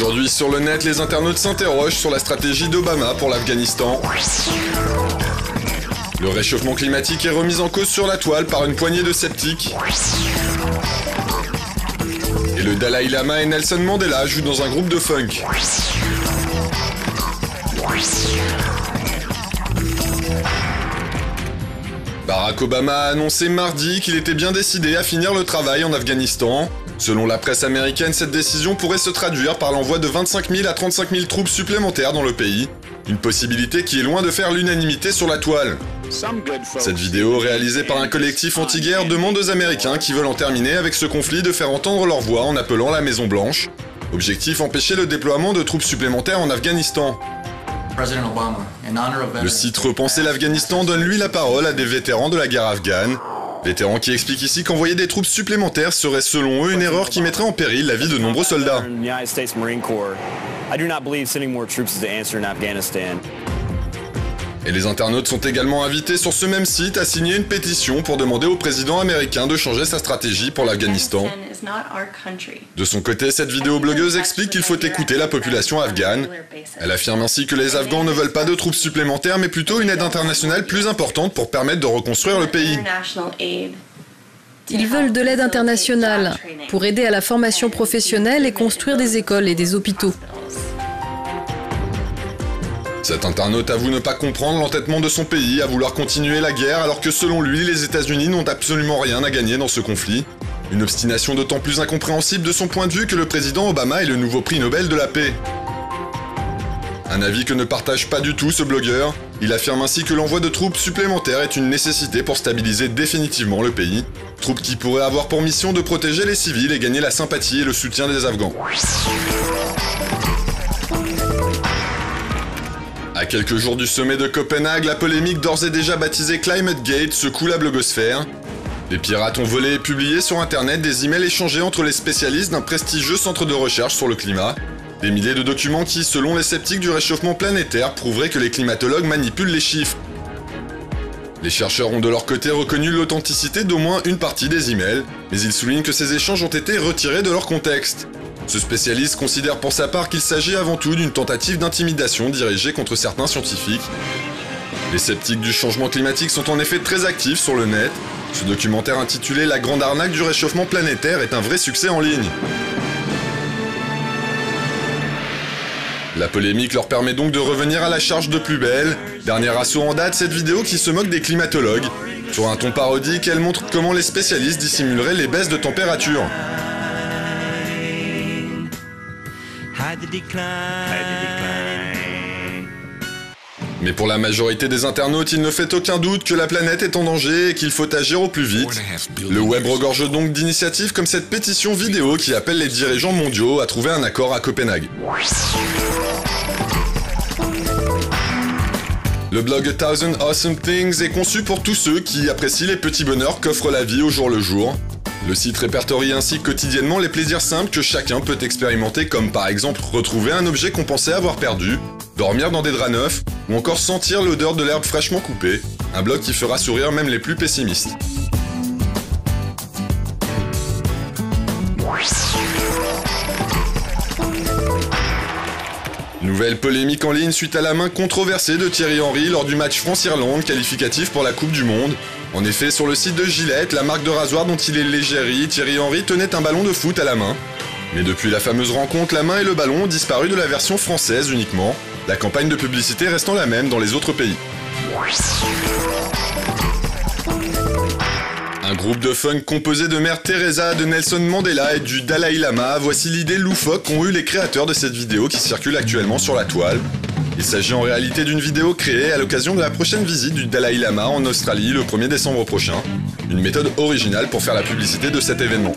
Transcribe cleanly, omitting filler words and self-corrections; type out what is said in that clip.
Aujourd'hui sur le net, les internautes s'interrogent sur la stratégie d'Obama pour l'Afghanistan. Le réchauffement climatique est remis en cause sur la toile par une poignée de sceptiques. Et le Dalai Lama et Nelson Mandela jouent dans un groupe de funk. Barack Obama a annoncé mardi qu'il était bien décidé à finir le travail en Afghanistan. Selon la presse américaine, cette décision pourrait se traduire par l'envoi de 25 000 à 35 000 troupes supplémentaires dans le pays. Une possibilité qui est loin de faire l'unanimité sur la toile. Cette vidéo, réalisée par un collectif anti-guerre, demande aux Américains qui veulent en terminer avec ce conflit de faire entendre leur voix en appelant la Maison Blanche. Objectif, empêcher le déploiement de troupes supplémentaires en Afghanistan. Le site Repenser l'Afghanistan donne lui la parole à des vétérans de la guerre afghane. Vétérans qui expliquent ici qu'envoyer des troupes supplémentaires serait selon eux une erreur qui mettrait en péril la vie de nombreux soldats. Et les internautes sont également invités sur ce même site à signer une pétition pour demander au président américain de changer sa stratégie pour l'Afghanistan. De son côté, cette vidéoblogueuse explique qu'il faut écouter la population afghane. Elle affirme ainsi que les Afghans ne veulent pas de troupes supplémentaires mais plutôt une aide internationale plus importante pour permettre de reconstruire le pays. Ils veulent de l'aide internationale pour aider à la formation professionnelle et construire des écoles et des hôpitaux. Cet internaute avoue ne pas comprendre l'entêtement de son pays à vouloir continuer la guerre alors que selon lui, les États-Unis n'ont absolument rien à gagner dans ce conflit. Une obstination d'autant plus incompréhensible de son point de vue que le président Obama est le nouveau prix Nobel de la paix. Un avis que ne partage pas du tout ce blogueur. Il affirme ainsi que l'envoi de troupes supplémentaires est une nécessité pour stabiliser définitivement le pays. Troupes qui pourraient avoir pour mission de protéger les civils et gagner la sympathie et le soutien des Afghans. À quelques jours du sommet de Copenhague, la polémique d'ores et déjà baptisée Climate Gate secoue la blogosphère. Les pirates ont volé et publié sur internet des emails échangés entre les spécialistes d'un prestigieux centre de recherche sur le climat. Des milliers de documents qui, selon les sceptiques du réchauffement planétaire, prouveraient que les climatologues manipulent les chiffres. Les chercheurs ont de leur côté reconnu l'authenticité d'au moins une partie des emails, mais ils soulignent que ces échanges ont été retirés de leur contexte. Ce spécialiste considère pour sa part qu'il s'agit avant tout d'une tentative d'intimidation dirigée contre certains scientifiques. Les sceptiques du changement climatique sont en effet très actifs sur le net. Ce documentaire intitulé « La grande arnaque du réchauffement planétaire » est un vrai succès en ligne. La polémique leur permet donc de revenir à la charge de plus belle. Dernier assaut en date, cette vidéo qui se moque des climatologues. Sur un ton parodique, elle montre comment les spécialistes dissimuleraient les baisses de température. Mais pour la majorité des internautes, il ne fait aucun doute que la planète est en danger et qu'il faut agir au plus vite. Le web regorge donc d'initiatives comme cette pétition vidéo qui appelle les dirigeants mondiaux à trouver un accord à Copenhague. Le blog A Thousand Awesome Things est conçu pour tous ceux qui apprécient les petits bonheurs qu'offre la vie au jour le jour. Le site répertorie ainsi quotidiennement les plaisirs simples que chacun peut expérimenter, comme par exemple retrouver un objet qu'on pensait avoir perdu, dormir dans des draps neufs, ou encore sentir l'odeur de l'herbe fraîchement coupée. Un blog qui fera sourire même les plus pessimistes. Nouvelle polémique en ligne suite à la main controversée de Thierry Henry lors du match France-Irlande qualificatif pour la Coupe du Monde. En effet, sur le site de Gillette, la marque de rasoir dont il est l'égérie, Thierry Henry tenait un ballon de foot à la main. Mais depuis la fameuse rencontre, la main et le ballon ont disparu de la version française uniquement, la campagne de publicité restant la même dans les autres pays. Un groupe de funk composé de Mère Teresa, de Nelson Mandela et du Dalai Lama, voici l'idée loufoque qu'ont eu les créateurs de cette vidéo qui circule actuellement sur la toile. Il s'agit en réalité d'une vidéo créée à l'occasion de la prochaine visite du Dalai Lama en Australie le 1er décembre prochain. Une méthode originale pour faire la publicité de cet événement.